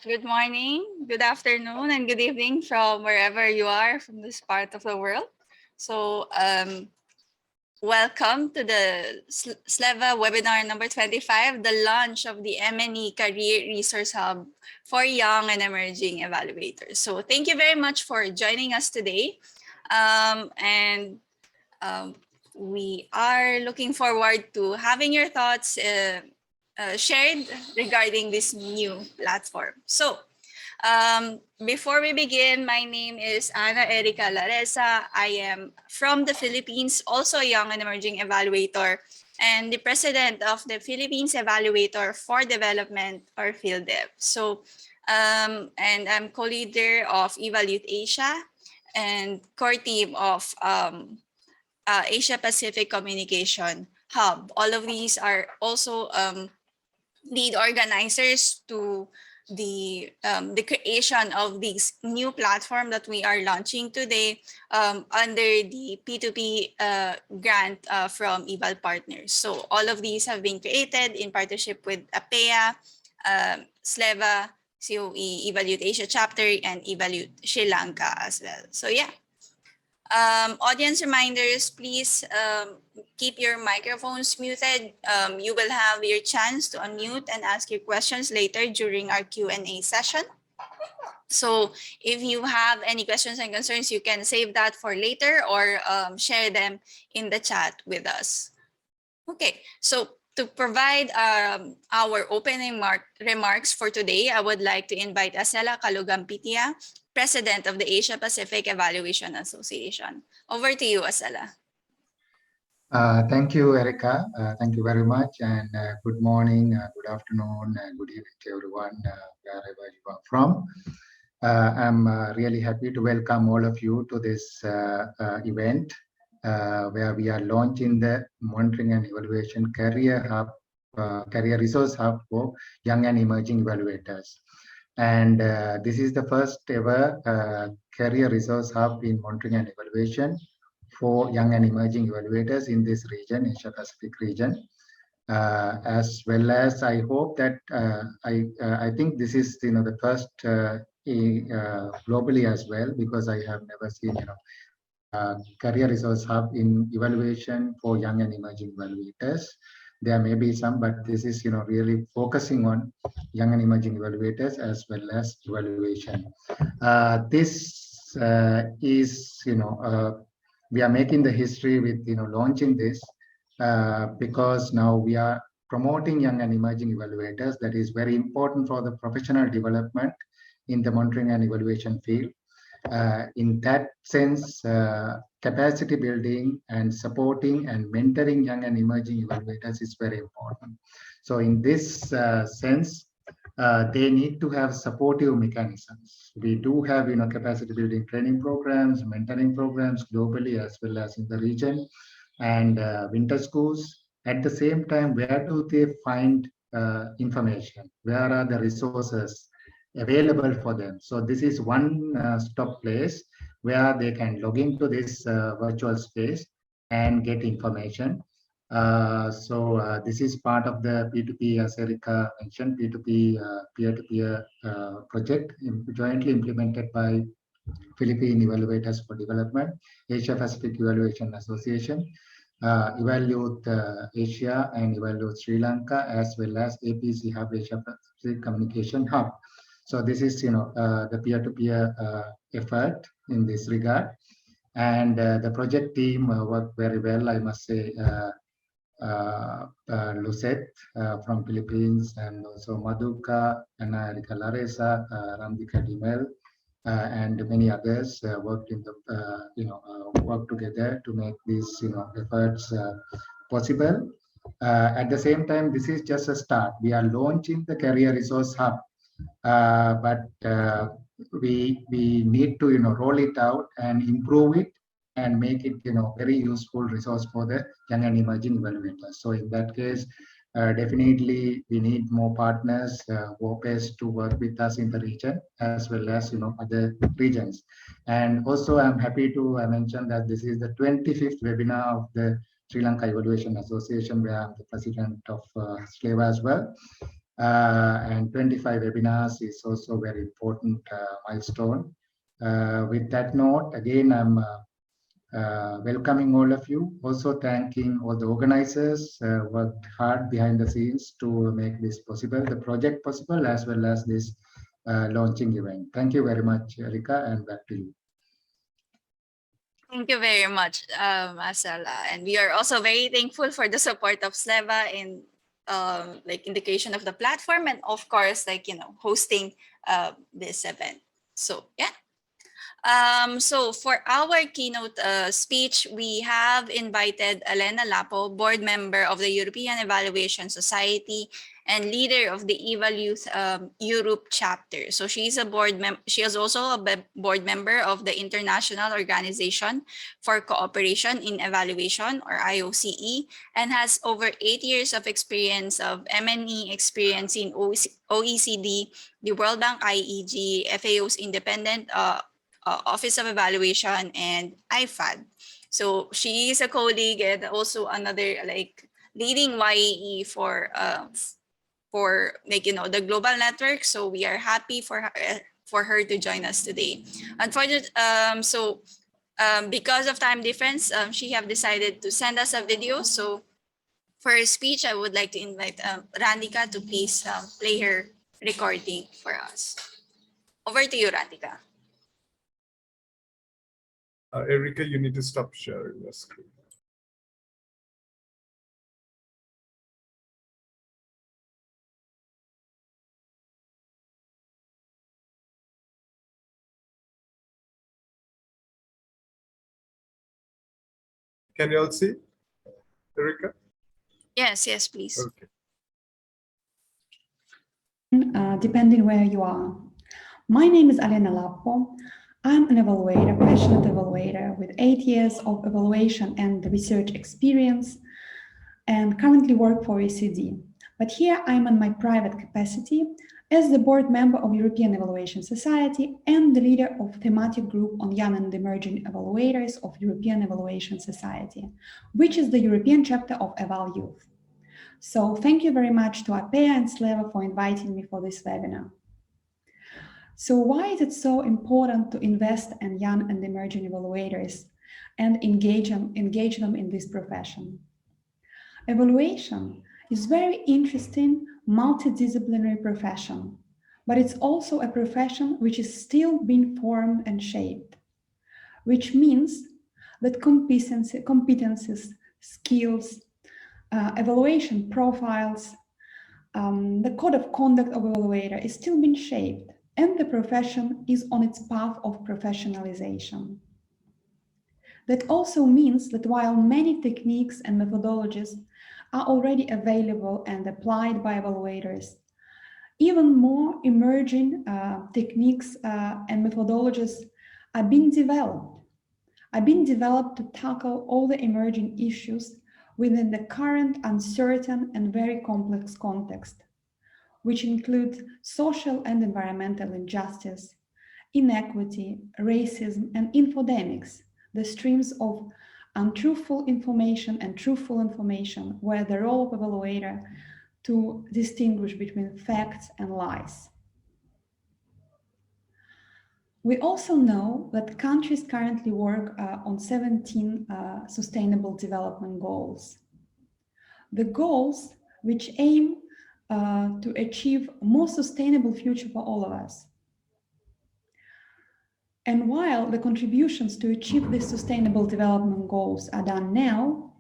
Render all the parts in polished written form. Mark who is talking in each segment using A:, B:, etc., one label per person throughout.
A: Good morning, good afternoon, and good evening from wherever you are from this part of the world. So, welcome to the SLEvA webinar number 25, the launch of the MNE Career Resource Hub for Young and Emerging Evaluators. So, thank you very much for joining us today. We are looking forward to having your thoughts shared regarding this new platform. So, before we begin, my name is Ana Erika Lareza. I am from the Philippines, also a young and emerging evaluator, and the president of the Philippines Evaluator for Development, or PhilDev. So, and I'm co-leader of EvalYouth Asia and core team of Asia Pacific Communication Hub. All of these are also lead organizers to the creation of this new platform that we are launching today under the P2P grant from Eval Partners. So all of these have been created in partnership with APEA, SLEvA, COE, EvalYouth Asia Chapter, and EvalYouth Sri Lanka as well. So yeah. Audience reminders, please keep your microphones muted. You will have your chance to unmute and ask your questions later during our Q&A session. So if you have any questions and concerns, you can save that for later or share them in the chat with us. Okay, so to provide our opening remarks for today, I would like to invite Asela Kalugampitiya, President of the Asia Pacific Evaluation Association. Over to you, Asela.
B: Thank you, Erika. Thank you very much. And good morning, good afternoon, and good evening to everyone, wherever you are from. I'm really happy to welcome all of you to this event where we are launching the Monitoring and Evaluation Career Hub, Career Resource Hub for Young and Emerging Evaluators. And this is the first ever Career Resource Hub in Monitoring and Evaluation for young and emerging evaluators in this region, Asia Pacific region. As well as I hope that I think this is the first globally as well, because I have never seen Career Resource Hub in evaluation for young and emerging evaluators. There may be some, but this is really focusing on young and emerging evaluators as well as evaluation. This is we are making the history with launching this because now we are promoting young and emerging evaluators. That is very important for the professional development in the monitoring and evaluation field. In that sense, capacity building and supporting and mentoring young and emerging evaluators is very important. So in this sense, they need to have supportive mechanisms. We do have capacity building training programs, mentoring programs globally as well as in the region, and winter schools. At the same time, where do they find information? Where are the resources available for them? So this is one stop place where they can log into this virtual space and get information. This is part of the P2P, as Erika mentioned, P2P peer-to-peer project jointly implemented by Philippine Evaluators for Development, Asia Pacific Evaluation Association, EvalYouth Asia and EvalYouth Sri Lanka, as well as APEC Hub, Asia Pacific Communication Hub. So this is the peer-to-peer effort in this regard. And the project team worked very well, I must say. Lucette from Philippines, and also Maduka, Ana Erika Lareza, Ramdika Dimel, and many others worked in the work together to make these efforts possible. At the same time, this is just a start. We are launching the Career Resource Hub, but we need to roll it out and improve it and make it very useful resource for the young and emerging evaluators. So in that case, definitely we need more partners who are best to work with us in the region as well as other regions. And also I'm happy to mention that this is the 25th webinar of the Sri Lanka Evaluation Association, where I'm the president of SLEvA as well. and 25 webinars is also very important milestone. With that note, again, I'm welcoming all of you. Also thanking all the organizers worked hard behind the scenes to make this possible, the project possible, as well as this launching event. Thank you very much, Erika, and back to you.
A: Thank you very much, Asela. And we are also very thankful for the support of SLEvA in like indication of the platform, and of course, like, hosting this event. So yeah. So for our keynote speech, we have invited Alena Lappo, board member of the European Evaluation Society and leader of the EvalYouth Europe chapter. So she is she is also a board member of the International Organization for Cooperation in Evaluation, or IOCE, and has over 8 years of experience of M&E experience in OECD, the World Bank IEG, FAO's independent Office of Evaluation, and IFAD. So she is a colleague and also another like leading YEE for like, the global network. So we are happy for her to join us today. Unfortunately, because of time difference, she have decided to send us a video. So for her speech, I would like to invite Randika to please play her recording for us. Over to you, Randika.
C: Erika, you need to stop sharing your screen. Can you all see, Erika?
A: Yes, please.
C: Okay.
D: Depending where you are. My name is Alena Lappo. I'm an evaluator, passionate evaluator with 8 years of evaluation and research experience, and currently work for OECD. But here I'm in my private capacity as the board member of European Evaluation Society and the leader of thematic group on young and emerging evaluators of European Evaluation Society, which is the European chapter of EvalYouth. So thank you very much to APEA and SLEvA for inviting me for this webinar. So why is it so important to invest in young and emerging evaluators and engage them in this profession? Evaluation is very interesting, multidisciplinary profession, but it's also a profession which is still being formed and shaped, which means that competencies, skills, evaluation profiles, the code of conduct of evaluator is still being shaped, and the profession is on its path of professionalization. That also means that while many techniques and methodologies are already available and applied by evaluators, even more emerging techniques and methodologies are being developed to tackle all the emerging issues within the current uncertain and very complex context, which includes social and environmental injustice, inequity, racism, and infodemics, the streams of untruthful information and truthful information, where the role of evaluator to distinguish between facts and lies. We also know that countries currently work on 17 sustainable development goals. The goals which aim to achieve a more sustainable future for all of us. And while the contributions to achieve these sustainable development goals are done now,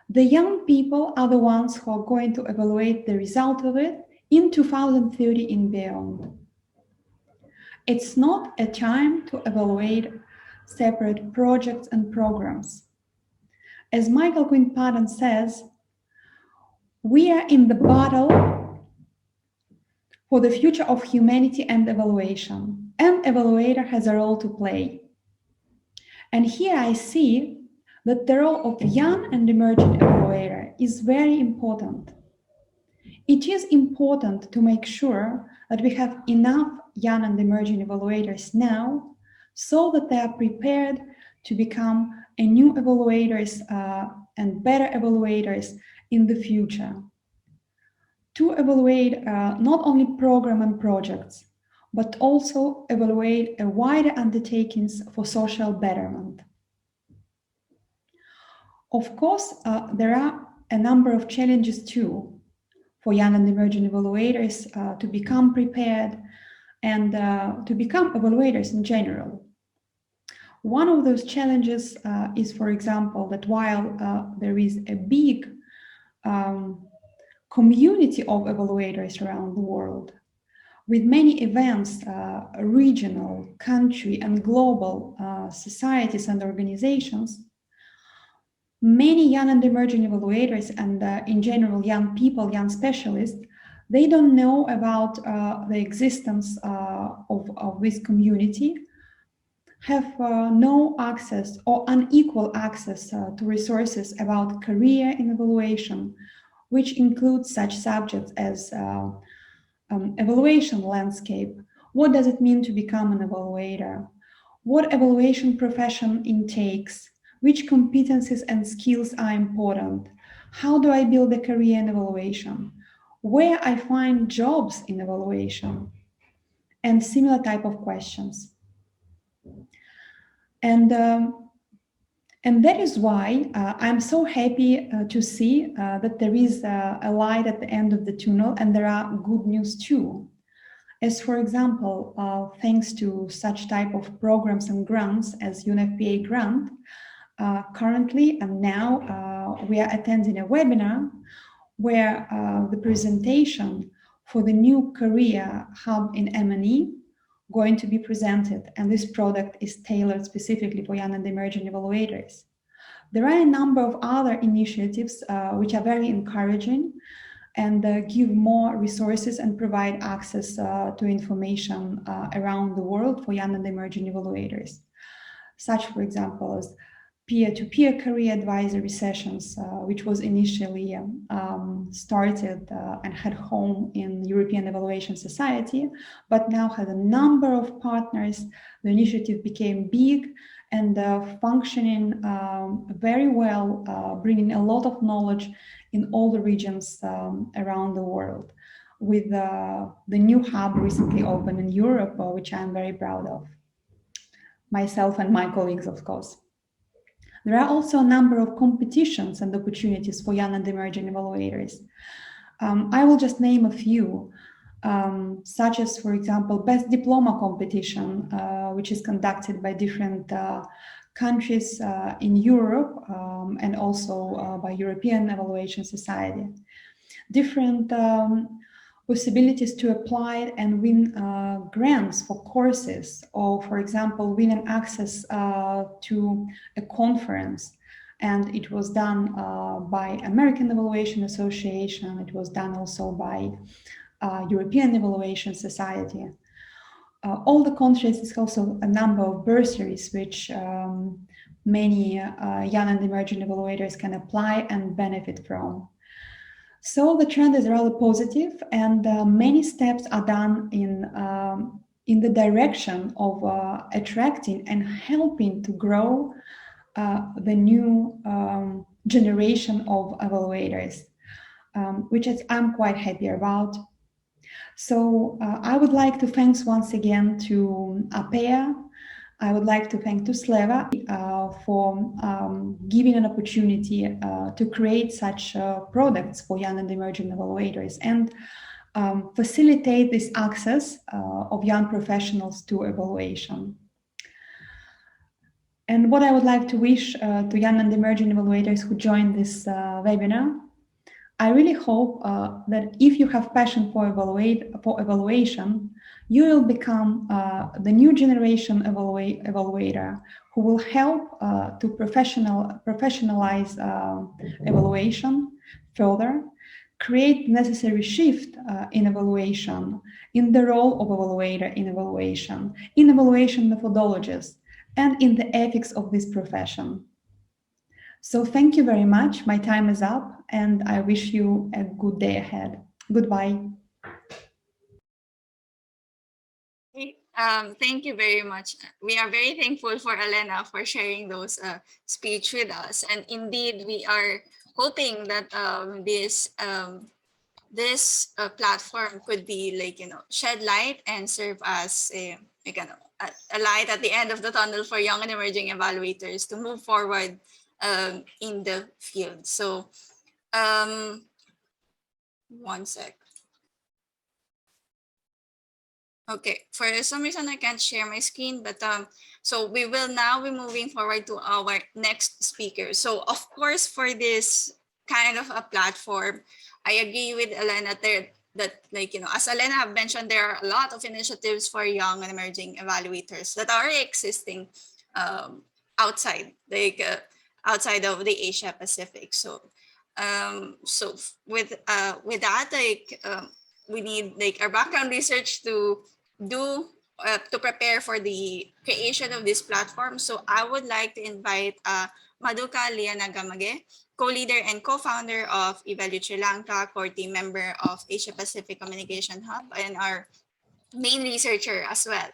D: the young people are the ones who are going to evaluate the result of it in 2030 and beyond. It's not a time to evaluate separate projects and programs. As Michael Quinn-Patton says, we are in the battle for the future of humanity and evaluation, and evaluator has a role to play. And here I see that the role of young and emerging evaluator is very important. It is important to make sure that we have enough young and emerging evaluators now so that they are prepared to become a new evaluators and better evaluators in the future. to evaluate not only program and projects, but also evaluate a wider undertakings for social betterment. Of course, there are a number of challenges too for young and emerging evaluators to become prepared and to become evaluators in general. One of those challenges is, for example, that while there is a big community of evaluators around the world, with many events, regional, country, and global societies and organizations, many young and emerging evaluators and in general young people, young specialists, they don't know about the existence of this community, have no access or unequal access to resources about career in evaluation, which includes such subjects as evaluation landscape. What does it mean to become an evaluator? What evaluation profession intakes? Which competencies and skills are important? How do I build a career in evaluation? Where I find jobs in evaluation? And similar type of questions. And that is why I'm so happy to see that there is a light at the end of the tunnel, and there are good news too. As for example, thanks to such type of programs and grants as UNFPA grant, currently and now we are attending a webinar where the presentation for the new career hub in M&E going to be presented, and this product is tailored specifically for young and emerging evaluators. There are a number of other initiatives which are very encouraging and give more resources and provide access to information around the world for young and emerging evaluators. Such, for example, as peer-to-peer career advisory sessions, which was initially started and had home in European Evaluation Society, but now has a number of partners. The initiative became big and functioning very well, bringing a lot of knowledge in all the regions around the world, with the new hub recently opened in Europe, which I'm very proud of, myself and my colleagues, of course. There are also a number of competitions and opportunities for young and emerging evaluators. I will just name a few, such as, for example, Best Diploma competition, which is conducted by different countries in Europe and also by European Evaluation Society. Different possibilities to apply and win grants for courses, or, for example, win an access to a conference. And it was done by American Evaluation Association. It was done also by European Evaluation Society. All the countries is also a number of bursaries which many young and emerging evaluators can apply and benefit from. So the trend is rather positive, and many steps are done in the direction of attracting and helping to grow the new generation of evaluators, which I'm quite happy about. So I would like to thank once again to APEA. I would like to thank to SLEvA for giving an opportunity to create such products for young and emerging evaluators and facilitate this access of young professionals to evaluation. And what I would like to wish to young and emerging evaluators who join this webinar, I really hope that if you have passion for evaluation, you will become the new generation evaluator who will help to professionalize evaluation further, create necessary shift in evaluation, in the role of evaluator in evaluation methodologies, and in the ethics of this profession. So thank you very much. My time is up, and I wish you a good day ahead. Goodbye.
A: Thank you very much. We are very thankful for Alena for sharing those speech with us. And indeed, we are hoping that this this platform could be like, shed light and serve as a light at the end of the tunnel for young and emerging evaluators to move forward in the field. So one sec. Okay, for some reason I can't share my screen, but so we will now be moving forward to our next speaker. So of course, for this kind of a platform, I agree with Alena that like, as Alena have mentioned, there are a lot of initiatives for young and emerging evaluators that are existing outside, outside of the Asia Pacific. So with that, like we need like our background research to prepare for the creation of this platform. So I would like to invite Madhuka Lianagamage, co-leader and co-founder of EvalYouth Lanka, core team member of Asia Pacific Communication Hub, and our main researcher as well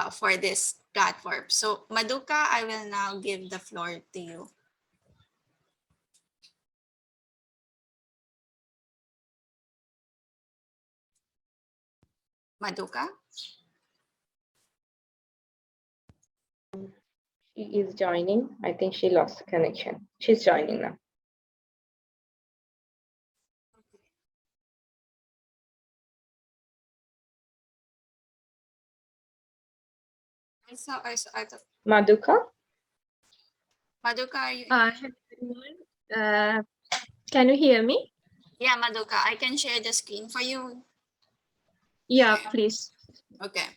A: for this platform. So Madhuka, I will now give the floor to you. Madhuka?
E: She is joining. I think she lost connection. She's joining now.
A: I thought.
E: Madhuka?
A: Madhuka, are you?
E: Hello everyone. Can you hear me?
A: Yeah, Madhuka, I can share the screen for you.
E: Yeah, please.
A: Okay,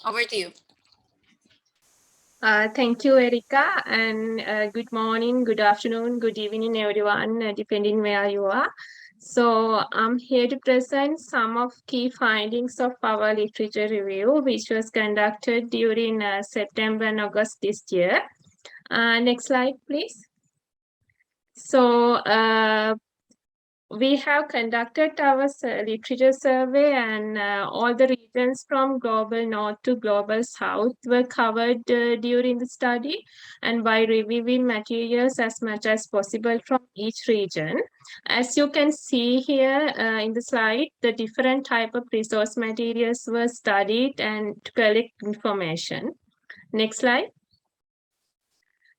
A: over to you.
E: Thank you, Erika, and good morning, good afternoon, good evening, everyone, depending where you are. So I'm here to present some of key findings of our literature review, which was conducted during September and August this year. Next slide, please. So we have conducted our literature survey, and all the regions from global north to global south were covered during the study, and by reviewing materials as much as possible from each region. As you can see here in the slide, the different type of resource materials were studied and to collect information. Next slide.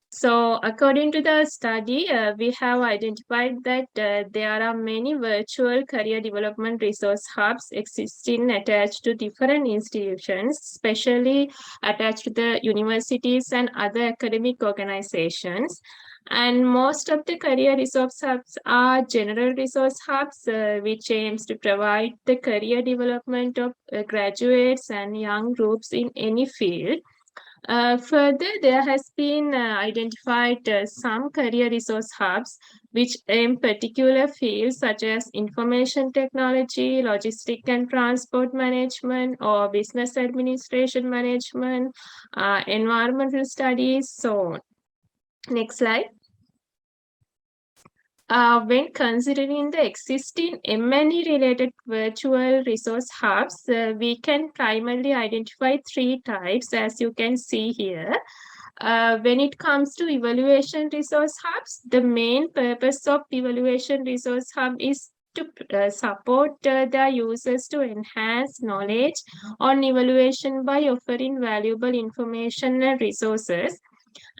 E: So according to the study, we have identified that there are many virtual career development resource hubs existing attached to different institutions, especially attached to the universities and other academic organizations. And most of the career resource hubs are general resource hubs, which aims to provide the career development of graduates and young groups in any field. Further, there has been identified some career resource hubs which aim particular fields such as information technology, logistic and transport management, or business administration management, environmental studies, so on. Next slide. When considering the existing M&E-related virtual resource hubs, we can primarily identify three types, as you can see here. When it comes to evaluation resource hubs, the main purpose of evaluation resource hub is to support their users to enhance knowledge on evaluation by offering valuable information and resources.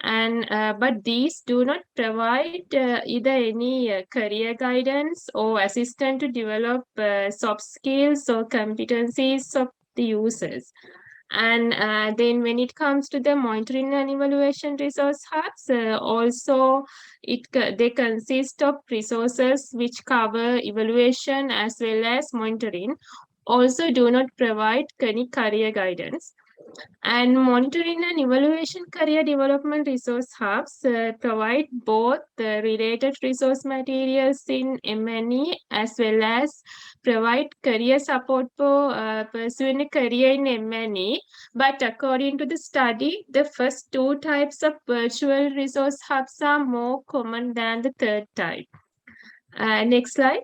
E: And but these do not provide either any career guidance or assistance to develop soft skills or competencies of the users. And then when it comes to the monitoring and evaluation resource hubs, also they consist of resources which cover evaluation as well as monitoring, also do not provide any career guidance. And monitoring and evaluation career development resource hubs provide both the related resource materials in M&E as well as provide career support for pursuing a career in M&E. But according to the study, the first two types of virtual resource hubs are more common than the third type. Next slide.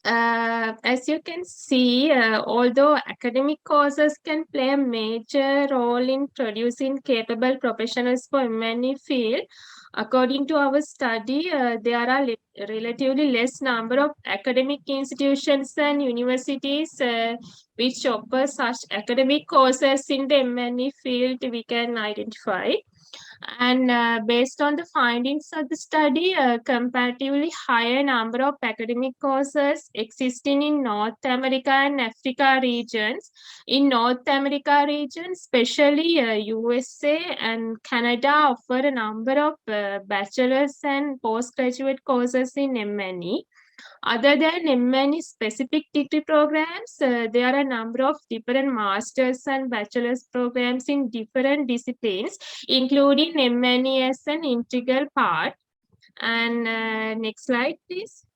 E: As you can see, although academic courses can play a major role in producing capable professionals for many fields, According to our study, there are relatively less number of academic institutions and universities which offer such academic courses in the M&E field we can identify. And based on the findings of the study, a comparatively higher number of academic courses existing in North America and Africa regions. In North America region, especially USA and Canada offer a number of bachelor's and postgraduate courses in M&E. Other than M&E specific degree programs, there are a number of different master's and bachelor's programs in different disciplines, including M&E as an integral part. And next slide, please.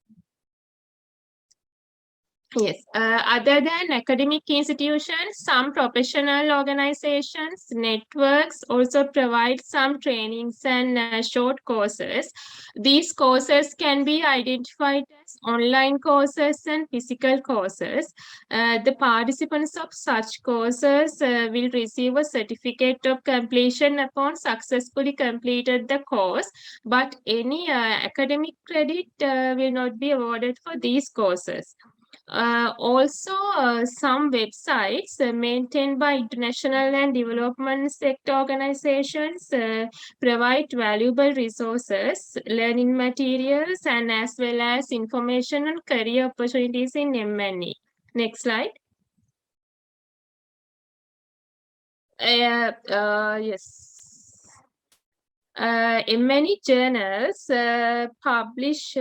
E: Yes, other than academic institutions, some professional organizations, networks also provide some trainings and short courses. These courses can be identified as online courses and physical courses. The participants of such courses will receive a certificate of completion upon successfully completed the course, but any academic credit will not be awarded for these courses. Also, some websites maintained by international and development sector organizations provide valuable resources, learning materials, and as well as information on career opportunities in M&E. Next slide. Yes. Many journals publish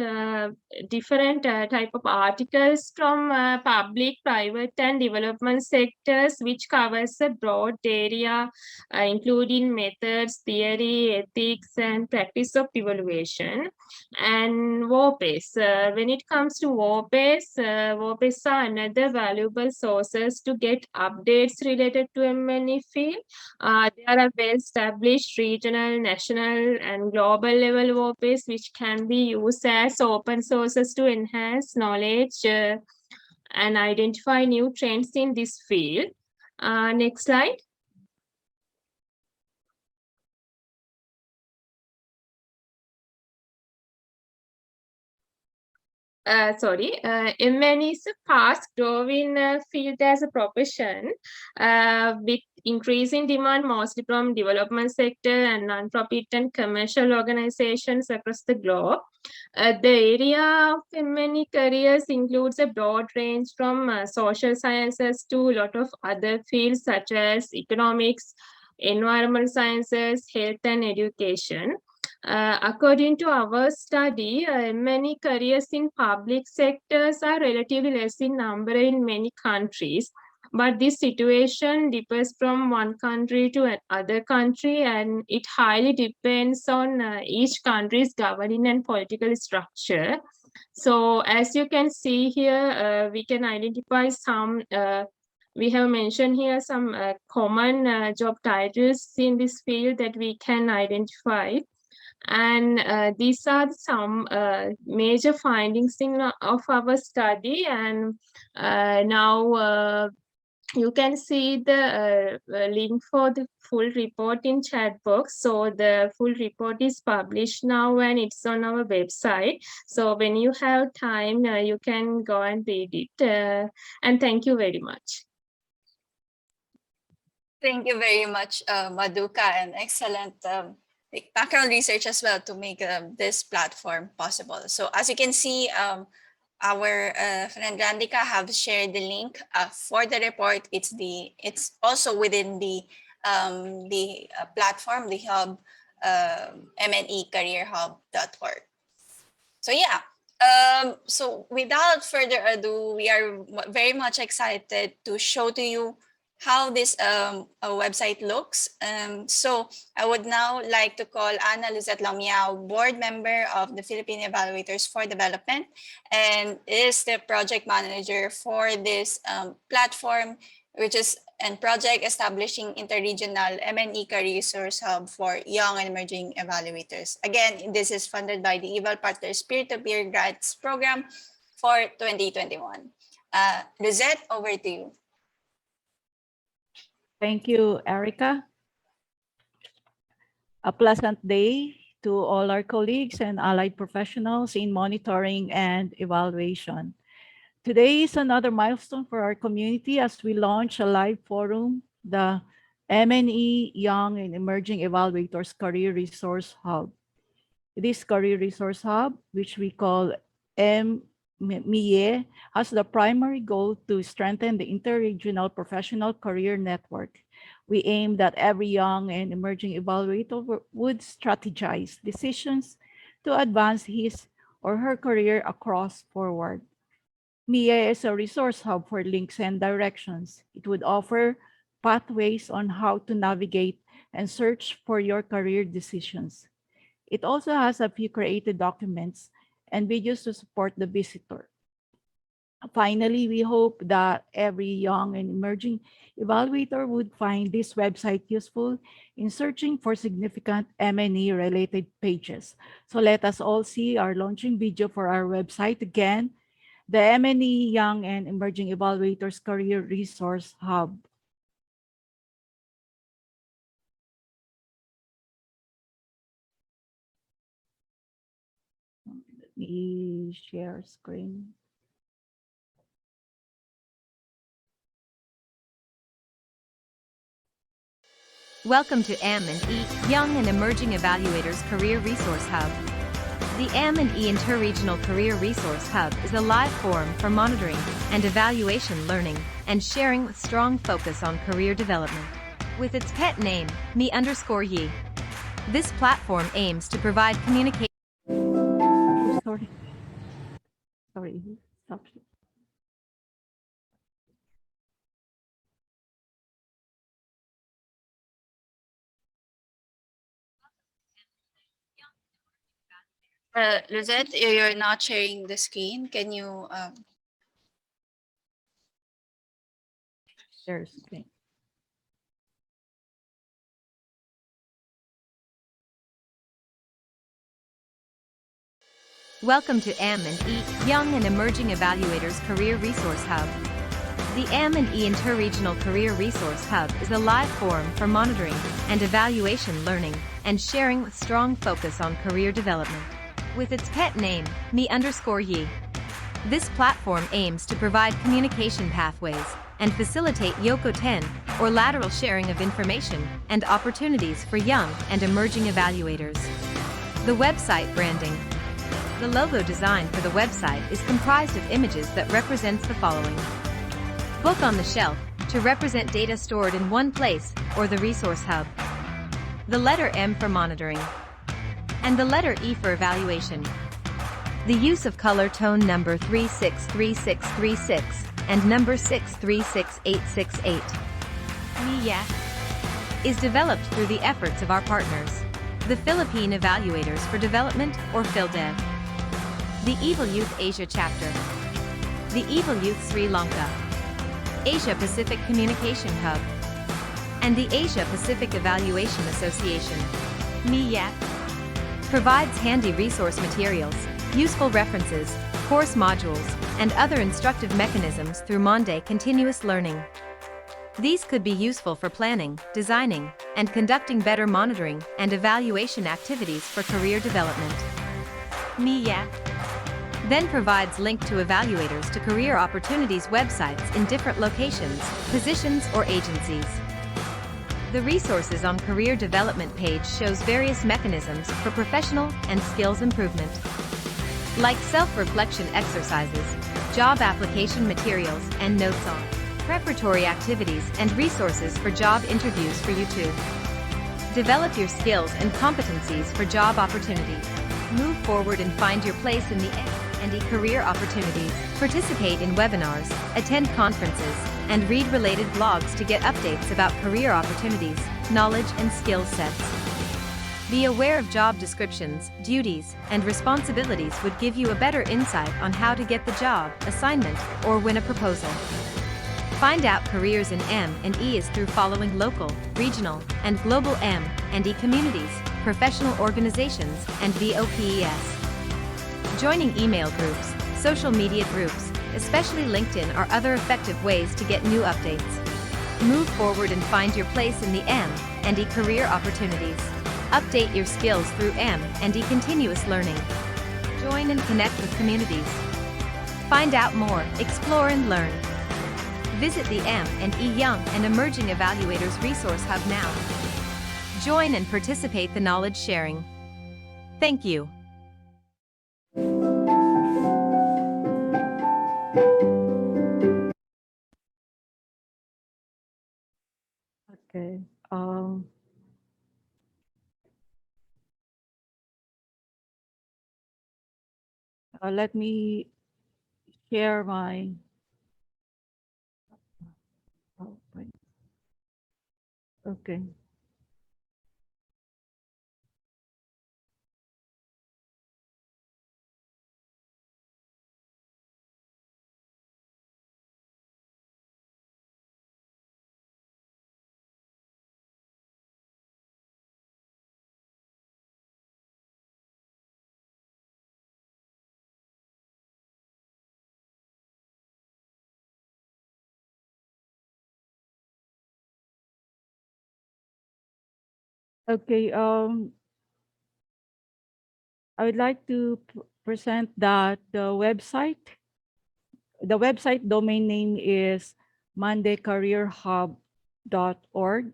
E: different type of articles from public, private, and development sectors, which covers a broad area, including methods, theory, ethics, and practice of evaluation. And WOPEs. When it comes to WOPEs, WOPEs are another valuable sources to get updates related to M&E field. There are well-established regional, national, and global level WOPEs which can be used as open sources to enhance knowledge and identify new trends in this field. Next slide. M&E is a fast-growing field as a profession with increasing demand mostly from development sector and non-profit and commercial organizations across the globe. The area of M&E careers includes a broad range from social sciences to a lot of other fields such as economics, environmental sciences, health, and education. According to our study, many careers in public sectors are relatively less in number in many countries. But this situation differs from one country to another country, and it highly depends on each country's governing and political structure. So as you can see here, we can identify some, we have mentioned here some common job titles in this field that we can identify. And these are some major findings of our study. And now you can see the link for the full report in chat box. So the full report is published now and it's on our website. So when you have time, you can go and read it. And thank you very much.
A: Thank you very much, Maduka, and excellent background research as well to make this platform possible. So as you can see, our friend Randika have shared the link for the report. It's also within the platform, the hub, mnecareerhub.org. So yeah, so without further ado, we are very much excited to show to you how this website looks. So I would now like to call Ana Erika, board member of the Philippine Evaluators for Development, and is the project manager for this platform, which is a project establishing interregional M&E career resource hub for young and emerging evaluators. Again, this is funded by the Evaluators peer-to-peer grants program for 2021. Lizette, over to you.
F: Thank you, Erica. A pleasant day to all our colleagues and allied professionals in monitoring and evaluation. Today is another milestone for our community as we launch a live forum, the MNE Young and Emerging Evaluators Career Resource Hub. This Career Resource Hub, which we call MIE, has the primary goal to strengthen the interregional professional career network. We aim that every young and emerging evaluator would strategize decisions to advance his or her career across forward. MIE is a resource hub for links and directions. It would offer pathways on how to navigate and search for your career decisions. It also has a few created documents and videos to support the visitor. Finally, we hope that every young and emerging evaluator would find this website useful in searching for significant MNE related pages. So let us all see our launching video for our website again, the MNE Young and Emerging Evaluators Career Resource Hub. Let me share screen.
G: Welcome to M&E Young and Emerging Evaluators Career Resource Hub. The M&E Interregional Career Resource Hub is a live forum for monitoring and evaluation learning and sharing with strong focus on career development. With its pet name, me_ye. This platform aims to provide communication.
F: Sorry. Stop.
A: Lizette, you're not sharing the screen. Can you
F: Share screen.
G: Welcome to M&E Young and Emerging Evaluators Career Resource Hub. The M&E Interregional Career Resource Hub is a live forum for monitoring and evaluation learning and sharing with strong focus on career development. With its pet name, me_ye. This platform aims to provide communication pathways and facilitate Yoko-10, or lateral sharing of information and opportunities for young and emerging evaluators. The website branding. The logo design for the website is comprised of images that represents the following. Book on the shelf, to represent data stored in one place, or the resource hub. The letter M for monitoring. And the letter E for evaluation. The use of color tone number 363636 and number 636868 is developed through the efforts of our partners, the Philippine Evaluators for Development, or PhilDev, the EvalYouth Asia Chapter, the EvalYouth Sri Lanka, Asia Pacific Communication Hub, and the Asia Pacific Evaluation Association. Provides handy resource materials, useful references, course modules, and other instructive mechanisms through Monday continuous learning. These could be useful for planning, designing, and conducting better monitoring and evaluation activities for career development. Then provides link to evaluators to career opportunities websites in different locations, positions, or agencies. The resources on career development page shows various mechanisms for professional and skills improvement, like self-reflection exercises, job application materials, and notes on preparatory activities and resources for job interviews for you to develop your skills and competencies for job opportunities. Move forward and find your place in the M&E career opportunities. Participate in webinars, attend conferences, and read related blogs to get updates about career opportunities, knowledge, and skill sets. Be aware of job descriptions, duties, and responsibilities would give you a better insight on how to get the job, assignment, or win a proposal. Find out careers in M&Es through following local, regional, and global M&E communities, professional organizations, and VOPES. Joining email groups, social media groups, especially LinkedIn, are other effective ways to get new updates. Move forward and find your place in the M&E career opportunities. Update your skills through M&E continuous learning. Join and connect with communities. Find out more, explore and learn. Visit the M&E Young and Emerging Evaluators Resource Hub now. Join and participate the knowledge sharing. Thank you.
F: Okay. Let me share my. Oh, wait. Okay. Okay. I would like to present that the website domain name is mondaycareerhub.org.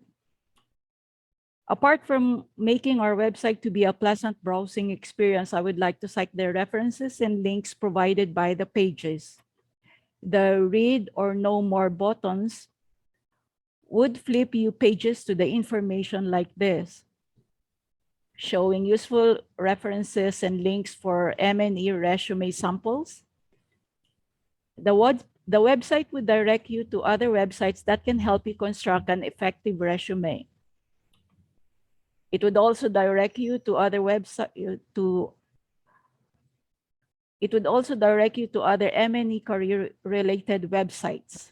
F: Apart from making our website to be a pleasant browsing experience, I would like to cite the references and links provided by the pages. The read or know more buttons would flip you pages to the information like this, showing useful references and links for M&E resume samples. The website would direct you to other websites that can help you construct an effective resume. It would also direct you to other M&E career-related websites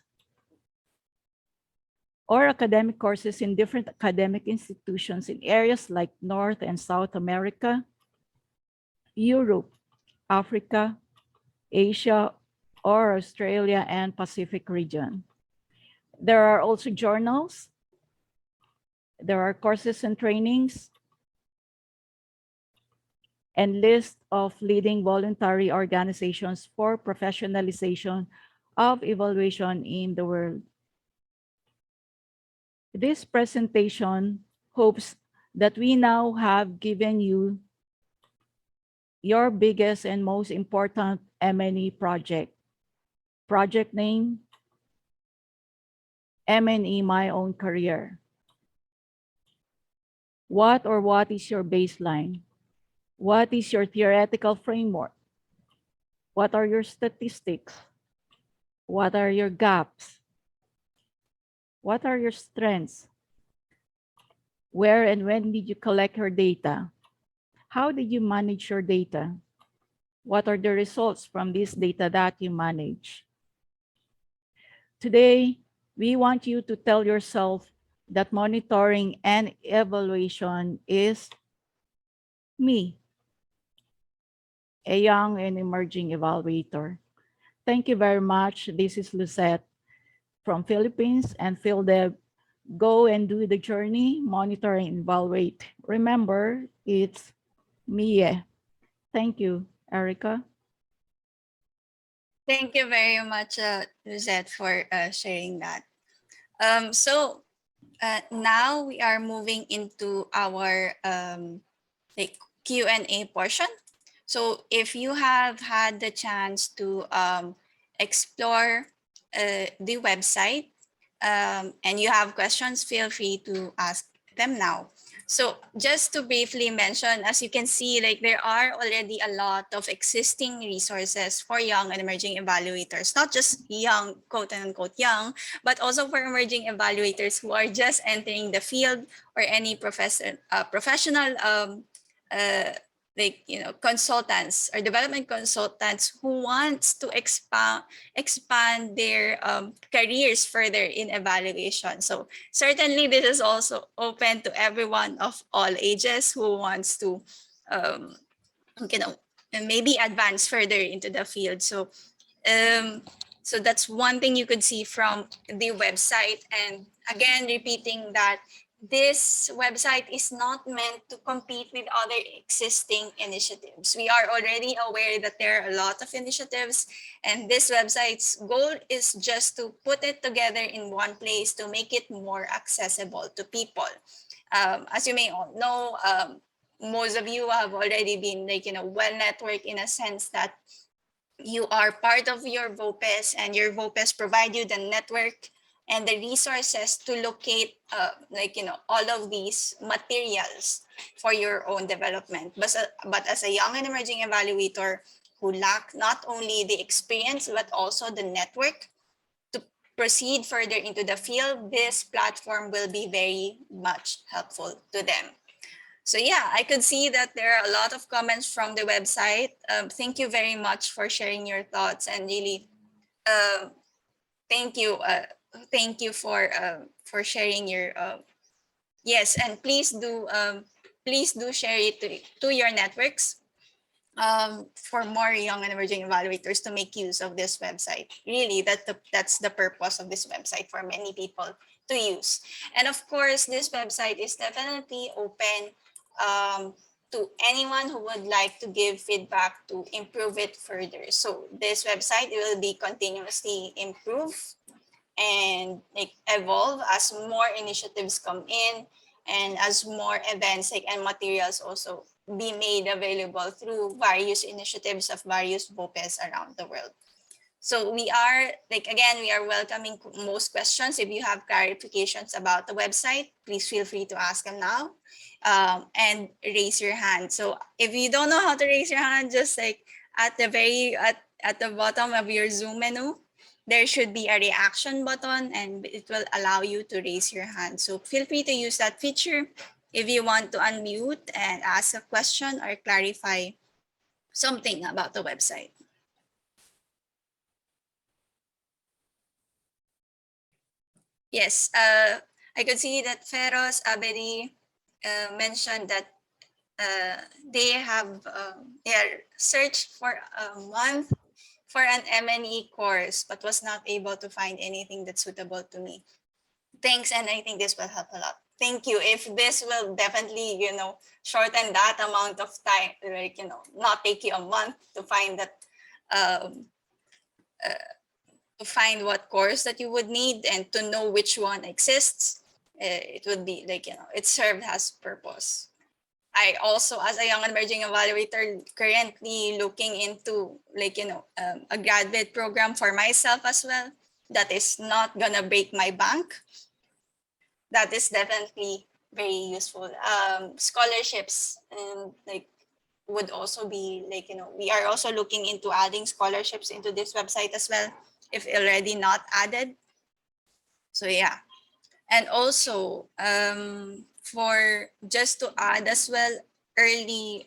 F: or academic courses in different academic institutions in areas like North and South America, Europe, Africa, Asia, or Australia and Pacific region. There are also journals. There are courses and trainings and list of leading voluntary organizations for professionalization of evaluation in the world. This presentation hopes that we now have given you your biggest and most important M&E project. Project name, M&E My Own Career. What is your baseline? What is your theoretical framework? What are your statistics? What are your gaps? What are your strengths? Where and when did you collect your data? How did you manage your data? What are the results from this data that you manage? Today, we want you to tell yourself that monitoring and evaluation is me, a young and emerging evaluator. Thank you very much. This is Lucette from Philippines and PhilDev. Go and do the journey, monitor and evaluate. Remember, it's me. Thank you, Erika.
A: Thank you very much, Lizette, for sharing that. Now we are moving into our Q&A portion. So if you have had the chance to explore the website and you have questions, feel free to ask them now. So just to briefly mention, as you can see, like there are already a lot of existing resources for young and emerging evaluators, not just young, quote unquote young, but also for emerging evaluators who are just entering the field or any professional consultants or development consultants who wants to expand their careers further in evaluation. So certainly this is also open to everyone of all ages who wants to maybe advance further into the field. So that's one thing you could see from the website. And again, repeating that this website is not meant to compete with other existing initiatives. We are already aware that there are a lot of initiatives, and this website's goal is just to put it together in one place to make it more accessible to people. As you may all know, most of you have already been well networked in a sense that you are part of your VOPES, and your VOPES provide you the network and the resources to locate all of these materials for your own development. But as a young and emerging evaluator who lack not only the experience but also the network to proceed further into the field, this platform will be very much helpful to them. So yeah, I could see that there are a lot of comments from the website. Thank you very much for sharing your thoughts, and really thank you for sharing your yes, and please do share it to your networks for more young and emerging evaluators to make use of this website. Really, that's the purpose of this website, for many people to use. And of course, this website is definitely open to anyone who would like to give feedback to improve it further. So this website will be continuously improved and evolve as more initiatives come in, and as more events and materials also be made available through various initiatives of various VOPES around the world. So we are we are welcoming most questions. If you have clarifications about the website, please feel free to ask them now, and raise your hand. So if you don't know how to raise your hand, just at the bottom of your Zoom menu, there should be a reaction button, and it will allow you to raise your hand. So feel free to use that feature if you want to unmute and ask a question or clarify something about the website. Yes, I could see that Feroz Abedi mentioned that they have searched for a month for an MNE course, but was not able to find anything that's suitable to me. Thanks, and I think this will help a lot. Thank you. If this will definitely, shorten that amount of time, not take you a month to find that, to find what course that you would need and to know which one exists, it would be it served as purpose. I also, as a young and emerging evaluator, currently looking into a graduate program for myself as well. That is not gonna break my bank. That is definitely very useful. Scholarships and would also be we are also looking into adding scholarships into this website as well, if already not added. So yeah, and also for just to add as well, early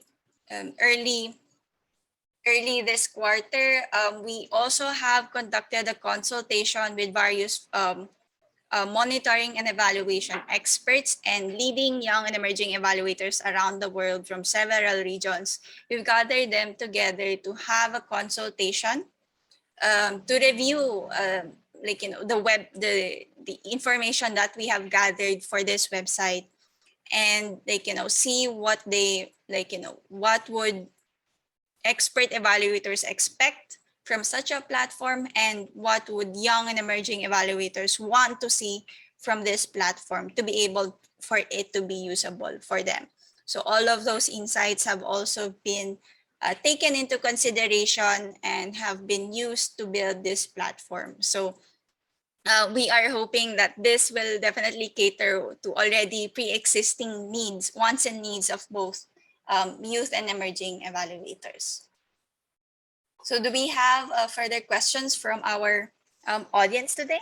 A: this quarter, we also have conducted a consultation with various monitoring and evaluation experts and leading young and emerging evaluators around the world from several regions. We've gathered them together to have a consultation to review the information that we have gathered for this website, and see what they what would expert evaluators expect from such a platform, and what would young and emerging evaluators want to see from this platform to be able for it to be usable for them. So all of those insights have also been taken into consideration and have been used to build this platform. So we are hoping that this will definitely cater to already pre-existing needs, wants and needs of both youth and emerging evaluators. So do we have further questions from our audience today?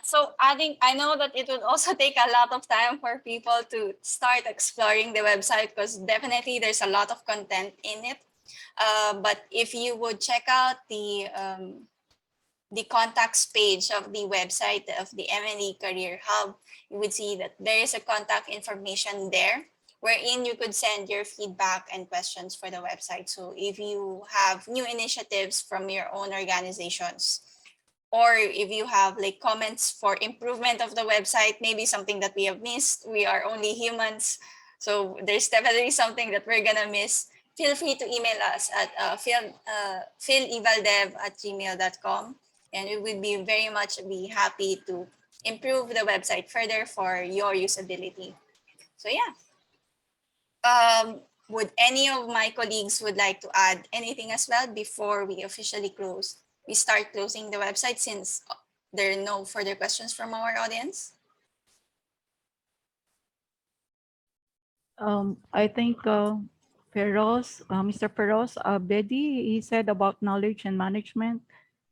A: So I know that it would also take a lot of time for people to start exploring the website, because definitely there's a lot of content in it. But if you would check out the the contacts page of the website of the M&E Career Hub, you would see that there is a contact information there wherein you could send your feedback and questions for the website. So if you have new initiatives from your own organizations, or if you have like comments for improvement of the website, maybe something that we have missed, we are only humans. So there's definitely something that we're gonna miss. Feel free to email us at philEvalDev@gmail.com. And we would be very much be happy to improve the website further for your usability. So yeah. Would any of my colleagues would like to add anything as well before we officially close? We start closing the website since there are no further questions from our audience.
F: I think Mr. Feroz Bedi, he said about knowledge and management.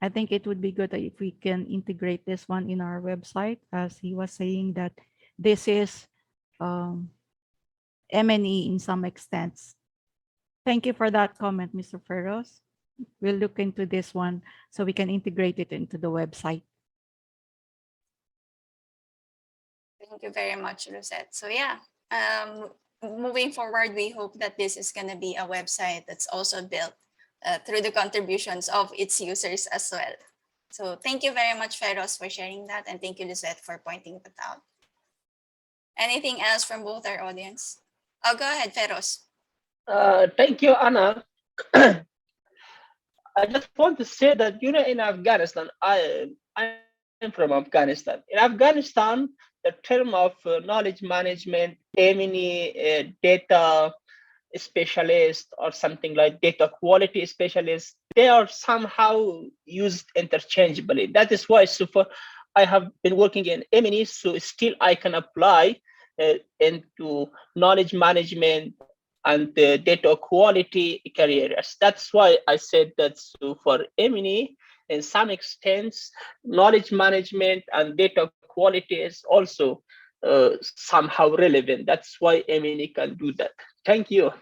F: I think it would be good if we can integrate this one in our website, as he was saying that this is M&E in some extents. Thank you for that comment, Mr. Feroz. We'll look into this one so we can integrate it into the website.
A: Thank you very much, Rosette. So yeah, moving forward, we hope that this is going to be a website that's also built through the contributions of its users as well. So thank you very much, Feroz, for sharing that. And thank you, Lizette, for pointing that out. Anything else from both our audience? Oh, go ahead, Feroz.
H: Thank you, Anna. I just want to say that, in Afghanistan, I'm from Afghanistan. In Afghanistan, the term of knowledge management, M&E, data specialist, or something like data quality specialist, they are somehow used interchangeably. That is why I have been working in M&E, so still I can apply into knowledge management and the data quality careers. That's why I said that for M&E, in some extents, knowledge management and data quality is also somehow relevant. That's why M&E can do that. Thank you.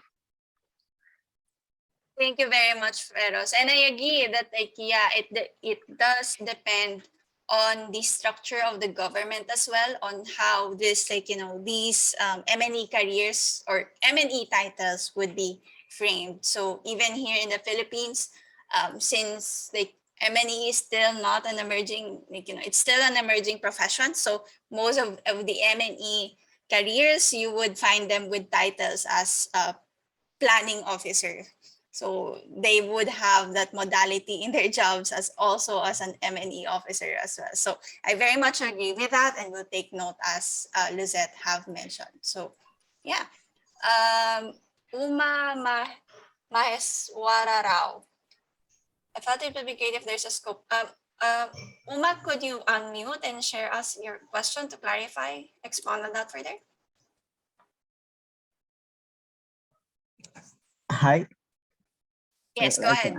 A: Thank you very much, Feroz. And I agree that it does depend on the structure of the government as well, on how this these M&E careers or M&E titles would be framed. So even here in the Philippines, since M&E is still not an emerging, it's still an emerging profession. So most of the M&E careers, you would find them with titles as a planning officer. So they would have that modality in their jobs as also as an M&E officer as well. So I very much agree with that, and will take note as Lizette have mentioned. So yeah, Uma Maheswara Rao. I thought it would be great if there's a scope. Uma, could you unmute and share us your question to clarify, expand on that further?
I: Hi.
A: Yes, go ahead.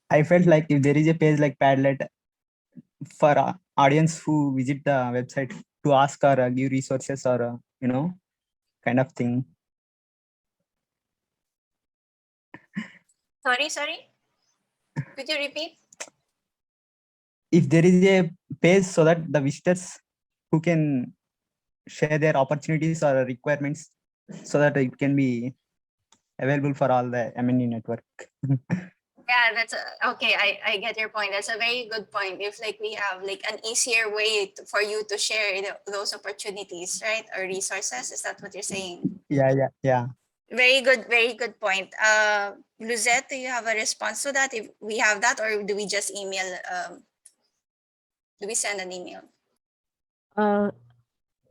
I: I felt like if there is a page like Padlet for audience who visit the website to ask or give resources or, kind of thing.
A: Sorry. Could you repeat?
I: If there is a page so that the visitors who can share their opportunities or requirements so that it can be available for all the M&E network.
A: Yeah, that's okay. I get your point. That's a very good point. If we have an easier way for you to share those opportunities, right? Or resources, is that what you're saying?
I: Yeah.
A: Very good point. Luzette, do you have a response to that? If we have that, or do we just email? Do we send an email?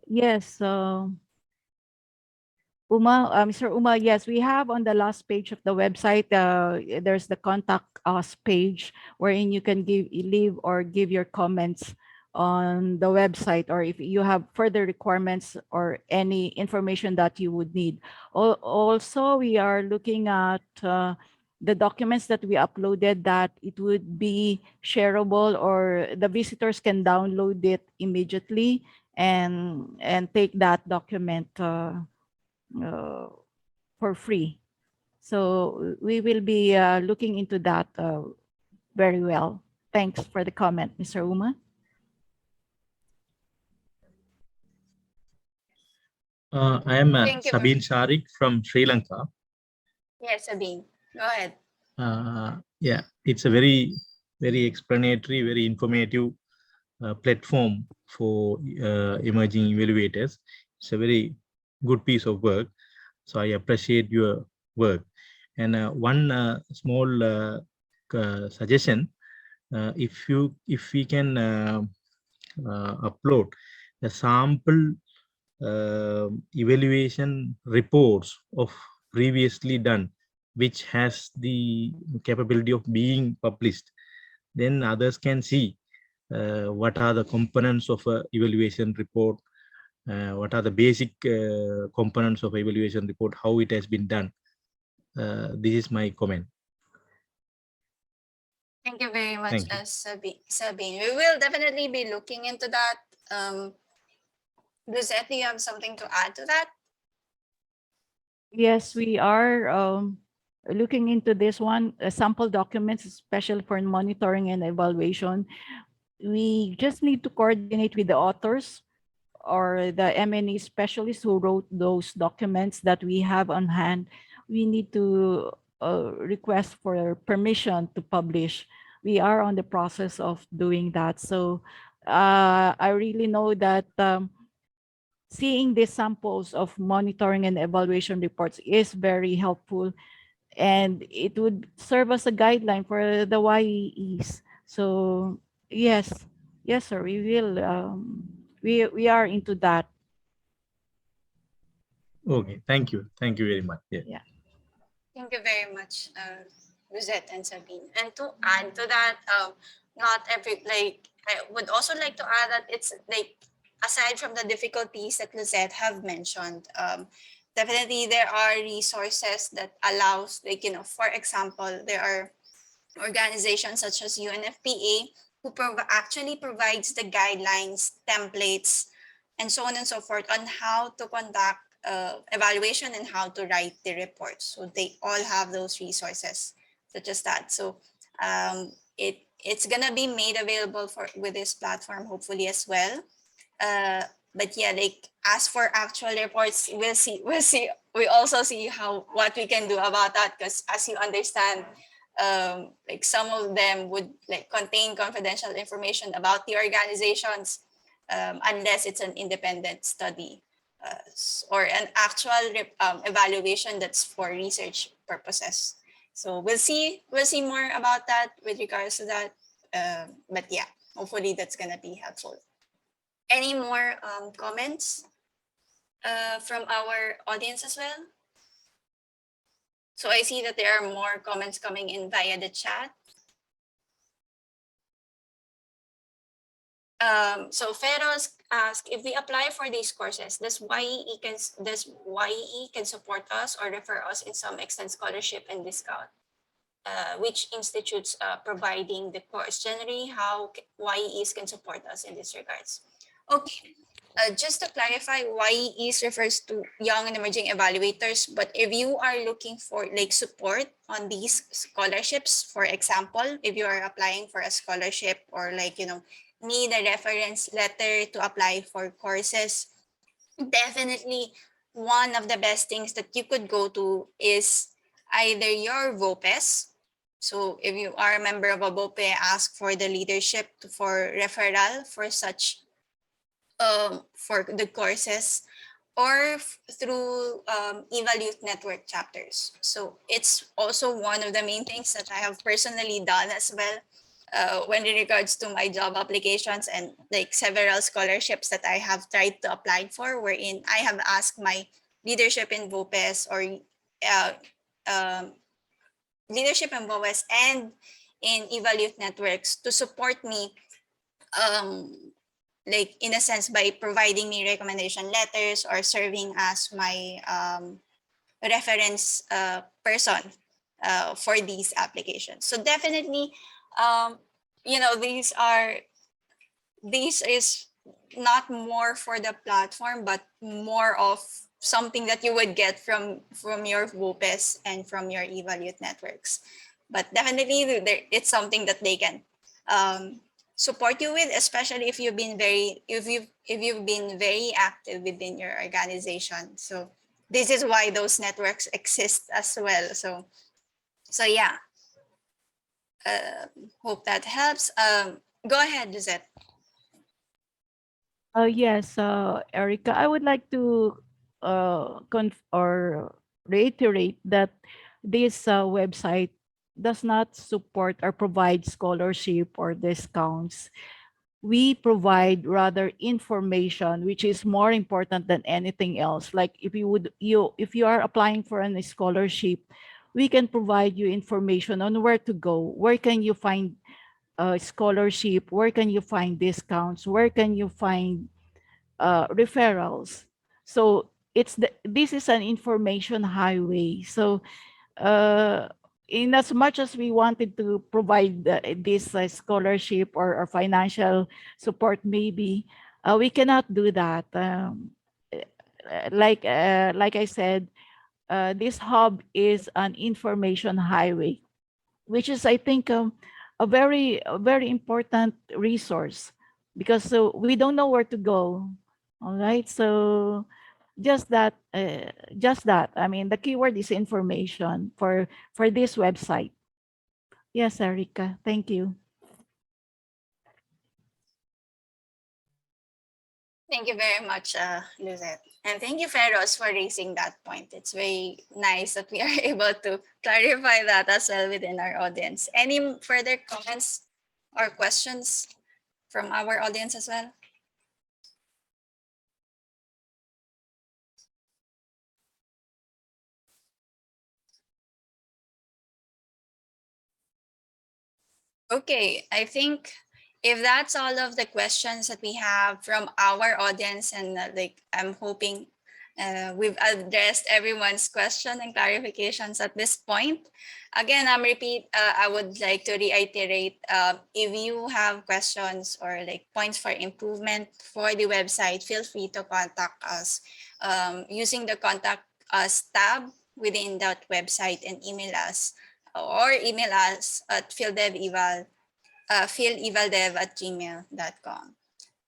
F: Yes. Mr. Uma, yes, we have on the last page of the website, there's the contact us page wherein you can leave or give your comments on the website, or if you have further requirements or any information that you would need. Also, we are looking at the documents that we uploaded, that it would be shareable, or the visitors can download it immediately and take that document for free. So we will be looking into that very well. Thanks for the comment, Mr. Uma.
J: I am
A: Thank you.
J: Sabine Sharik from Sri Lanka.
A: Yes, Sabine, go ahead.
J: Yeah, it's a very explanatory, very informative platform for emerging evaluators. It's a very good piece of work. So I appreciate your work. And one small suggestion, if we can upload the sample evaluation reports of previously done, which has the capability of being published, then others can see what are the components of a evaluation report, what are the basic components of evaluation report, how it has been done. This is my comment.
A: Thank you very much,
J: Thank you.
A: Sabine. We will definitely be looking into that. Lizette, do you have something to add to that?
F: Yes, we are looking into this one, sample documents, especially for monitoring and evaluation. We just need to coordinate with the authors or the M&E specialists who wrote those documents that we have on hand. We need to request for permission to publish. We are on the process of doing that. So I really know that seeing these samples of monitoring and evaluation reports is very helpful, and it would serve as a guideline for the YEEs. So yes, sir, we will. We are into that.
J: Okay, thank you very much.
F: Yeah.
A: Thank you very much, Lizette and Sabine. And to add to that, not every, like, I would also like to add that it's like, aside from the difficulties that Lizette have mentioned, definitely there are resources that allows, like, for example, there are organizations such as UNFPA who actually provides the guidelines, templates, and so on and so forth on how to conduct evaluation and how to write the reports. So they all have those resources such as that. So it's gonna be made available with this platform hopefully as well. But yeah, like, as for actual reports, we'll see. We also see what we can do about that, because as you understand, like, some of them would like contain confidential information about the organizations, unless it's an independent study or an actual evaluation that's for research purposes. So we'll see more about that with regards to that. But yeah, hopefully that's gonna be helpful. Any more comments from our audience as well? So I see that there are more comments coming in via the chat. So Feroz asked, if we apply for these courses, does YEE can support us or refer us in some extent scholarship and discount? Which institutes providing the course? Generally, how YEEs can support us in this regards? Okay. Just to clarify, YEEs refers to young and emerging evaluators, but if you are looking for like support on these scholarships, for example, if you are applying for a scholarship or like, need a reference letter to apply for courses, definitely one of the best things that you could go to is either your VOPES. So if you are a member of a VOPE, ask for the leadership for referral for such for the courses, or through EvalYouth Network chapters. So it's also one of the main things that I have personally done as well when in regards to my job applications and like several scholarships that I have tried to apply for, wherein I have asked my leadership in VOPES or leadership in VOPES and in EvalYouth Networks to support me like in a sense by providing me recommendation letters or serving as my reference person for these applications. So definitely, this is not more for the platform, but more of something that you would get from your VOPES and from your EvalYouth Networks. But definitely it's something that they can support you with, especially if you've been very active within your organization. So this is why those networks exist as well. So yeah, hope that helps. Go ahead, Lizette.
F: Yes, Erica, I would like to reiterate that this website does not support or provide scholarship or discounts. We provide rather information, which is more important than anything else. Like if you are applying for a scholarship, we can provide you information on where to go, where can you find scholarship, where can you find discounts, where can you find referrals. So this is an information highway. So in as much as we wanted to provide this scholarship or financial support, maybe we cannot do that. Like I said, this hub is an information highway, which is, I think, a very important resource, because we don't know where to go. All right, so just that. I mean, the keyword is information for this website. Yes, Erika, thank you.
A: Thank you very much, Lizette. And thank you, Feroz, for raising that point. It's very nice that we are able to clarify that as well within our audience. Any further comments or questions from our audience as well? Okay, I think if that's all of the questions that we have from our audience, and I'm hoping we've addressed everyone's question and clarifications at this point. Again, I would like to reiterate, if you have questions or points for improvement for the website, feel free to contact us using the contact us tab within that website, and email us at phildev@gmail.com.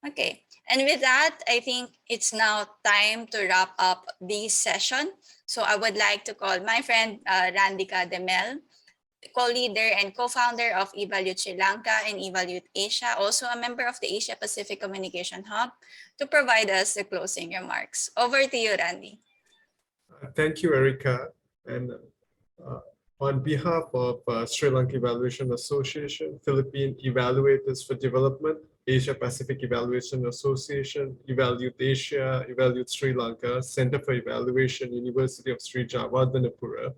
A: Okay, and with that, I think it's now time to wrap up this session. So I would like to call my friend Randika Demel, co-leader and co-founder of EvalYouth Lanka and EvalYouth Asia, also a member of the Asia Pacific Communication Hub, to provide us the closing remarks. Over to you, Randy.
C: Thank you, Erika. And on behalf of Sri Lanka Evaluation Association, Philippine Evaluators for Development, Asia Pacific Evaluation Association, EvalYouth Asia, EvalYouth Sri Lanka, Center for Evaluation, University of Sri Jayewardenepura,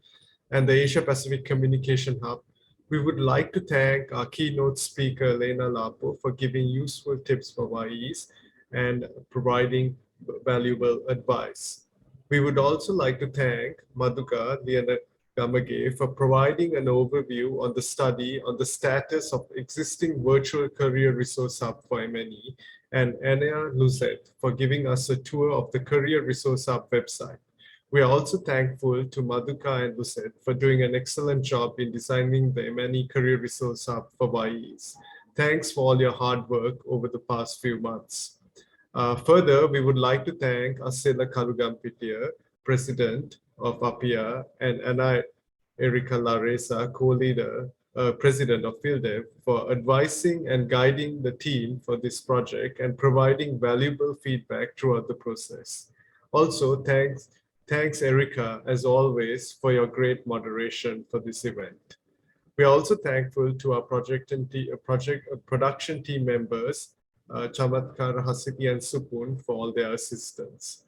C: and the Asia Pacific Communication Hub, we would like to thank our keynote speaker, Alena Lappo, for giving useful tips for YEEs and providing valuable advice. We would also like to thank Madhuka Lianagamage for providing an overview on the study on the status of existing virtual career resource hub for MNE, and Ana Luzet for giving us a tour of the Career Resource Hub website. We are also thankful to Madhuka and Luzet for doing an excellent job in designing the MNE Career Resource Hub for YEEs. Thanks for all your hard work over the past few months. Further, we would like to thank Asela Kalugampitiya, President of APEA, and Ana Erika Lareza, co-leader, President of PhilDev, for advising and guiding the team for this project and providing valuable feedback throughout the process. Also, thanks Erika, as always, for your great moderation for this event. We are also thankful to our production team members, Chamatkar, Hasiti, and Supun, for all their assistance.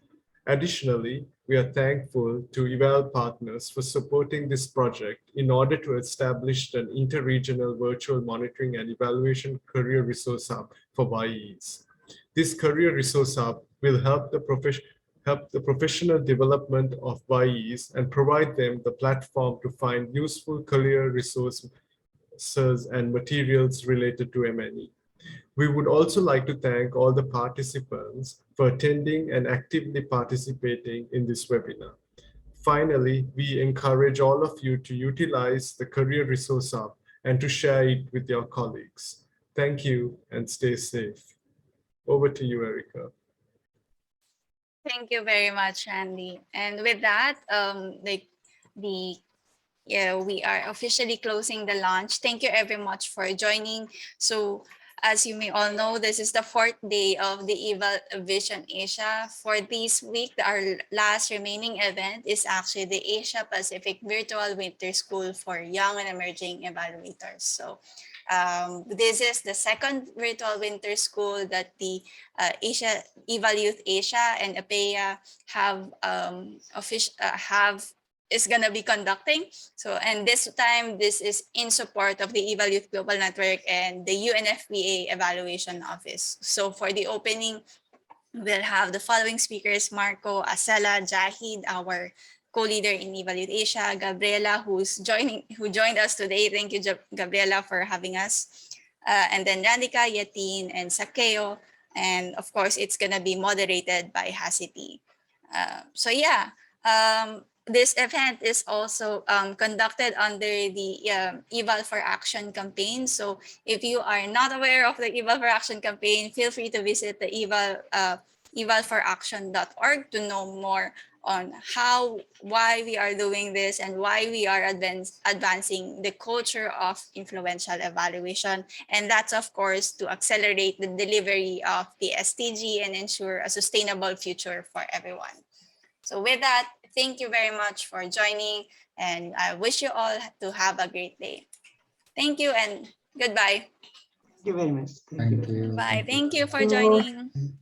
C: Additionally, we are thankful to Eval partners for supporting this project in order to establish an interregional virtual monitoring and evaluation career resource hub for YEEs. This career resource hub will help the professional development of YEEs and provide them the platform to find useful career resources and materials related to MNE. We would also like to thank all the participants for attending and actively participating in this webinar. Finally, we encourage all of you to utilize the Career Resource Hub and to share it with your colleagues. Thank you and stay safe. Over to you, Erika.
A: Thank you very much, Randy. And with that, we are officially closing the launch. Thank you very much for joining. So as you may all know, this is the 4th day of the EvalVision Asia. For this week, our last remaining event is actually the Asia Pacific Virtual Winter School for Young and Emerging Evaluators. So this is the 2nd virtual winter school that the EvalYouth Asia and APEA is going to be conducting. So, and this time, this is in support of the EvalYouth Global Network and the UNFPA Evaluation Office. So for the opening, we'll have the following speakers: Marco, Asela, Jahid, our co-leader in EvalYouth Asia, Gabriela, who joined us today. Thank you, Gabriela, for having us. And then Randika, Yatin, and Sakeo. And of course, it's going to be moderated by Hasiti. So yeah, this event is also conducted under the Eval for Action campaign. So if you are not aware of the Eval for Action campaign, feel free to visit the evalforaction.org to know more on why we are doing this and why we are advancing the culture of influential evaluation. And that's, of course, to accelerate the delivery of the SDG and ensure a sustainable future for everyone. So with that, thank you very much for joining, and I wish you all to have a great day. Thank you and goodbye.
K: Thank you very much.
B: Thank you.
A: Bye. Thank you for
K: So-
A: joining.